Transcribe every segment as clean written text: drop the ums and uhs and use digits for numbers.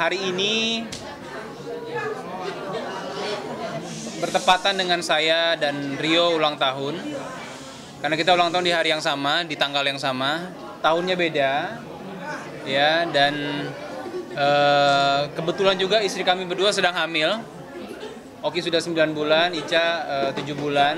Hari ini bertepatan dengan saya dan Rio ulang tahun. Karena kita ulang tahun di hari yang sama, di tanggal yang sama, tahunnya beda. Ya, dan kebetulan juga istri kami berdua sedang hamil. Oki sudah 9 bulan, Ica 7 bulan.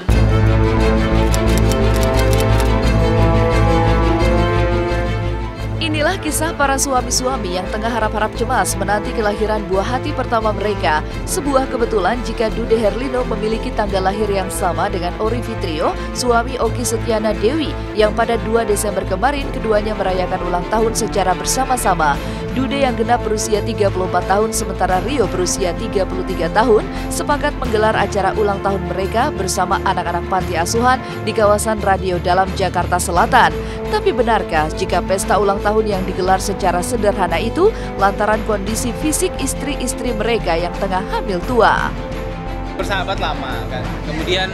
Inilah kisah para suami-suami yang tengah harap-harap cemas menanti kelahiran buah hati pertama mereka. Sebuah kebetulan jika Dude Herlino memiliki tanggal lahir yang sama dengan Ori Fitrio, suami Oki Setiana Dewi, yang pada 2 Desember kemarin keduanya merayakan ulang tahun secara bersama-sama. Dude yang genap berusia 34 tahun sementara Rio berusia 33 tahun sepakat menggelar acara ulang tahun mereka bersama anak-anak panti asuhan di kawasan Radio Dalam Jakarta Selatan. Tapi benarkah jika pesta ulang tahun yang digelar secara sederhana itu lantaran kondisi fisik istri-istri mereka yang tengah hamil tua? Bersahabat lama kan. Kemudian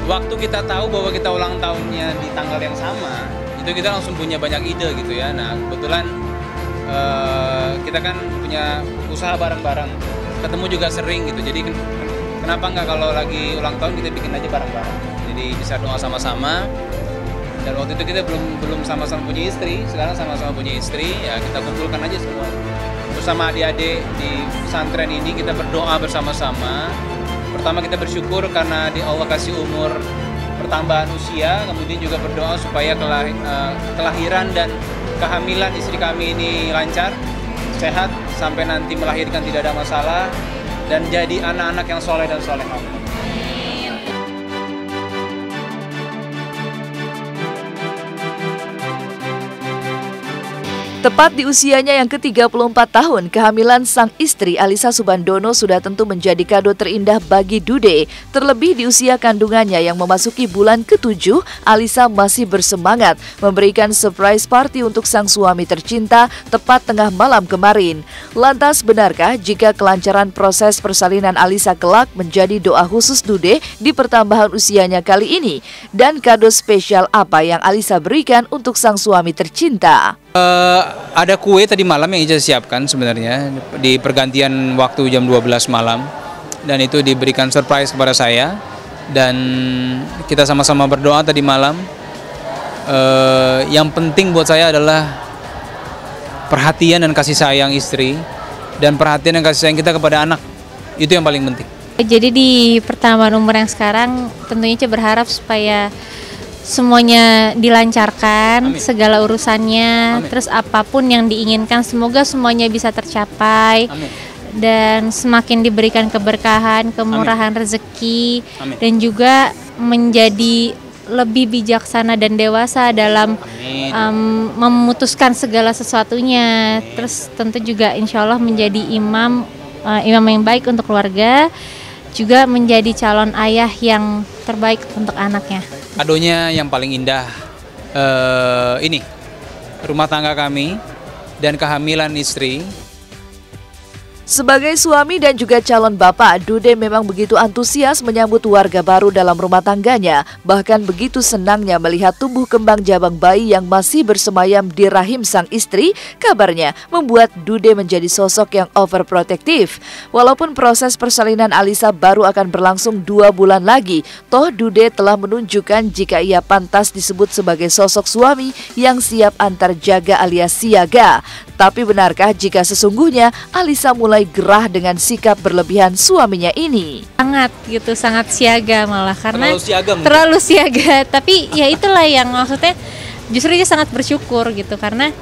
waktu kita tahu bahwa kita ulang tahunnya di tanggal yang sama, itu kita langsung punya banyak ide gitu ya. Nah, kebetulan kita kan punya usaha bareng-bareng, ketemu juga sering gitu. Jadi kenapa nggak kalau lagi ulang tahun kita bikin aja bareng-bareng. Jadi bisa doa sama-sama. Dan waktu itu kita belum sama-sama punya istri, sekarang sama-sama punya istri, ya kita kumpulkan aja semua. Bersama adik-adik di pesantren ini kita berdoa bersama-sama. Pertama kita bersyukur karena Allah kasih umur pertambahan usia, kemudian juga berdoa supaya kelahiran dan kehamilan istri kami ini lancar, sehat, sampai nanti melahirkan tidak ada masalah, dan jadi anak-anak yang soleh dan solehah. Tepat di usianya yang ke-34 tahun, kehamilan sang istri Alisa Subandono sudah tentu menjadi kado terindah bagi Dude. Terlebih di usia kandungannya yang memasuki bulan ke-7, Alisa masih bersemangat memberikan surprise party untuk sang suami tercinta tepat tengah malam kemarin. Lantas benarkah jika kelancaran proses persalinan Alisa kelak menjadi doa khusus Dude di pertambahan usianya kali ini? Dan kado spesial apa yang Alisa berikan untuk sang suami tercinta? Ada kue tadi malam yang Ica siapkan sebenarnya di pergantian waktu jam 12 malam, dan itu diberikan surprise kepada saya, dan kita sama-sama berdoa tadi malam. Yang penting buat saya adalah perhatian dan kasih sayang istri, dan perhatian dan kasih sayang kita kepada anak, itu yang paling penting. Jadi di pertambahan umur yang sekarang tentunya Ica berharap supaya semuanya dilancarkan, amin, segala urusannya, amin, terus apapun yang diinginkan semoga semuanya bisa tercapai, amin, dan semakin diberikan keberkahan, kemurahan, amin, rezeki, amin, dan juga menjadi lebih bijaksana dan dewasa dalam memutuskan segala sesuatunya, amin, terus tentu juga insya Allah menjadi imam yang baik untuk keluarga, juga menjadi calon ayah yang terbaik untuk anaknya. Kadonya yang paling indah ini rumah tangga kami dan kehamilan istri. Sebagai suami dan juga calon bapak, Dude memang begitu antusias menyambut warga baru dalam rumah tangganya. Bahkan begitu senangnya melihat tumbuh kembang jabang bayi yang masih bersemayam di rahim sang istri. Kabarnya membuat Dude menjadi sosok yang overprotektif. Walaupun proses persalinan Alisa baru akan berlangsung 2 bulan lagi, toh Dude telah menunjukkan jika ia pantas disebut sebagai sosok suami yang siap antar jaga alias siaga. Tapi benarkah jika sesungguhnya Alisa mulai gerah dengan sikap berlebihan suaminya ini? Sangat siaga malah, karena terlalu siaga. Tapi ya itulah yang maksudnya justru dia sangat bersyukur gitu, karena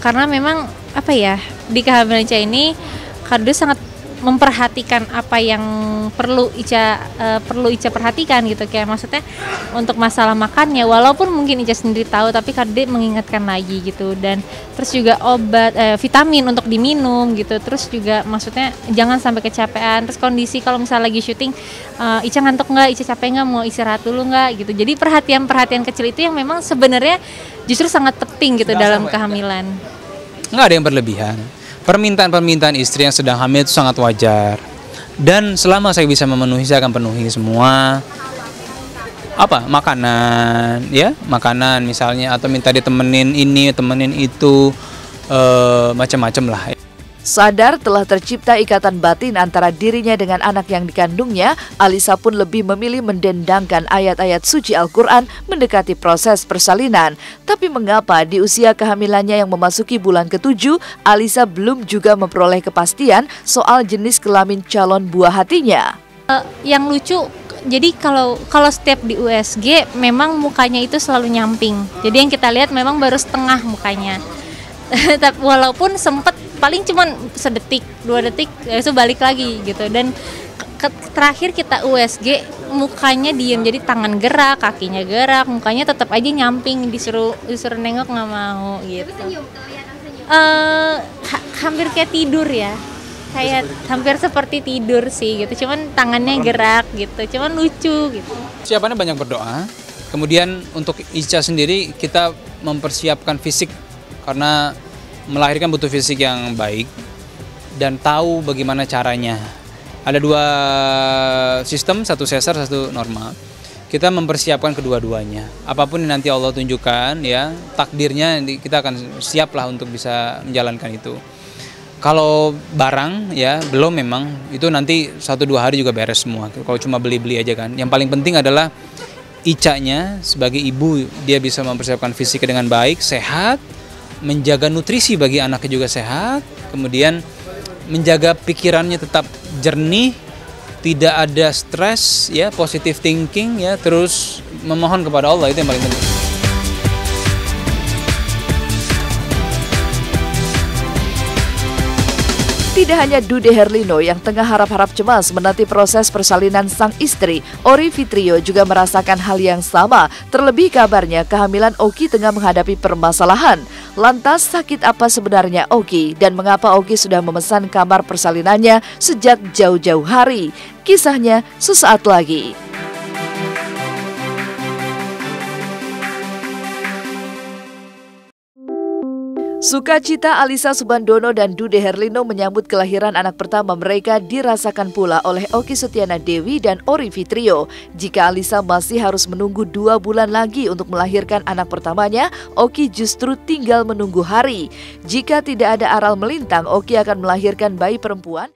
karena memang apa ya, di kehamilan Ica ini Kado sangat memperhatikan apa yang perlu Ica perhatikan gitu, kayak maksudnya untuk masalah makannya, walaupun mungkin Ica sendiri tahu tapi Kade mengingatkan lagi gitu, dan terus juga obat vitamin untuk diminum gitu, terus juga maksudnya jangan sampai kecapean, terus kondisi kalau misalnya lagi syuting Ica ngantuk nggak, Ica capek nggak, mau istirahat dulu nggak gitu. Jadi perhatian kecil itu yang memang sebenarnya justru sangat penting gitu dalam kehamilan. Nggak ada yang berlebihan. Permintaan istri yang sedang hamil itu sangat wajar. Dan selama saya bisa memenuhi, saya akan penuhi semua. Makanan misalnya, atau minta ditemenin ini, temenin itu, macam-macam lah. Sadar telah tercipta ikatan batin antara dirinya dengan anak yang dikandungnya, Alisa pun lebih memilih mendendangkan ayat-ayat suci Al-Quran mendekati proses persalinan. Tapi mengapa di usia kehamilannya yang memasuki bulan ke-7, Alisa belum juga memperoleh kepastian soal jenis kelamin calon buah hatinya? Yang lucu, jadi kalau setiap di USG memang mukanya itu selalu nyamping. Jadi yang kita lihat memang baru setengah mukanya. Walaupun sempet paling cuman sedetik, 2 detik, itu balik lagi gitu. Dan terakhir kita USG mukanya diem, jadi tangan gerak, kakinya gerak, mukanya tetap aja nyamping, disuruh nengok nggak mau gitu. Hampir kayak tidur ya, kayak hampir seperti tidur sih gitu. Cuman tangannya gerak gitu, cuman lucu gitu. Siapannya banyak berdoa. Kemudian untuk Ica sendiri kita mempersiapkan fisik karena melahirkan butuh fisik yang baik dan tahu bagaimana caranya. Ada 2 sistem, 1 sesar, 1 normal. Kita mempersiapkan kedua-duanya. Apapun yang nanti Allah tunjukkan, ya takdirnya kita akan siap lah untuk bisa menjalankan itu. Kalau barang ya belum, memang itu nanti 1-2 hari juga beres semua. Kalau cuma beli-beli aja kan. Yang paling penting adalah Icanya sebagai ibu, dia bisa mempersiapkan fisik dengan baik, sehat, menjaga nutrisi bagi anaknya juga sehat, kemudian menjaga pikirannya tetap jernih, tidak ada stres, ya positive thinking, ya terus memohon kepada Allah, itu yang paling penting. Tidak hanya Dude Herlino yang tengah harap-harap cemas menanti proses persalinan sang istri, Ori Fitrio juga merasakan hal yang sama. Terlebih kabarnya kehamilan Oki tengah menghadapi permasalahan. Lantas sakit apa sebenarnya Oki dan mengapa Oki sudah memesan kamar persalinannya sejak jauh-jauh hari? Kisahnya sesaat lagi. Sukacita Alisa Subandono dan Dude Herlino menyambut kelahiran anak pertama mereka dirasakan pula oleh Oki Setiana Dewi dan Ori Fitrio. Jika Alisa masih harus menunggu 2 bulan lagi untuk melahirkan anak pertamanya, Oki justru tinggal menunggu hari. Jika tidak ada aral melintang, Oki akan melahirkan bayi perempuan.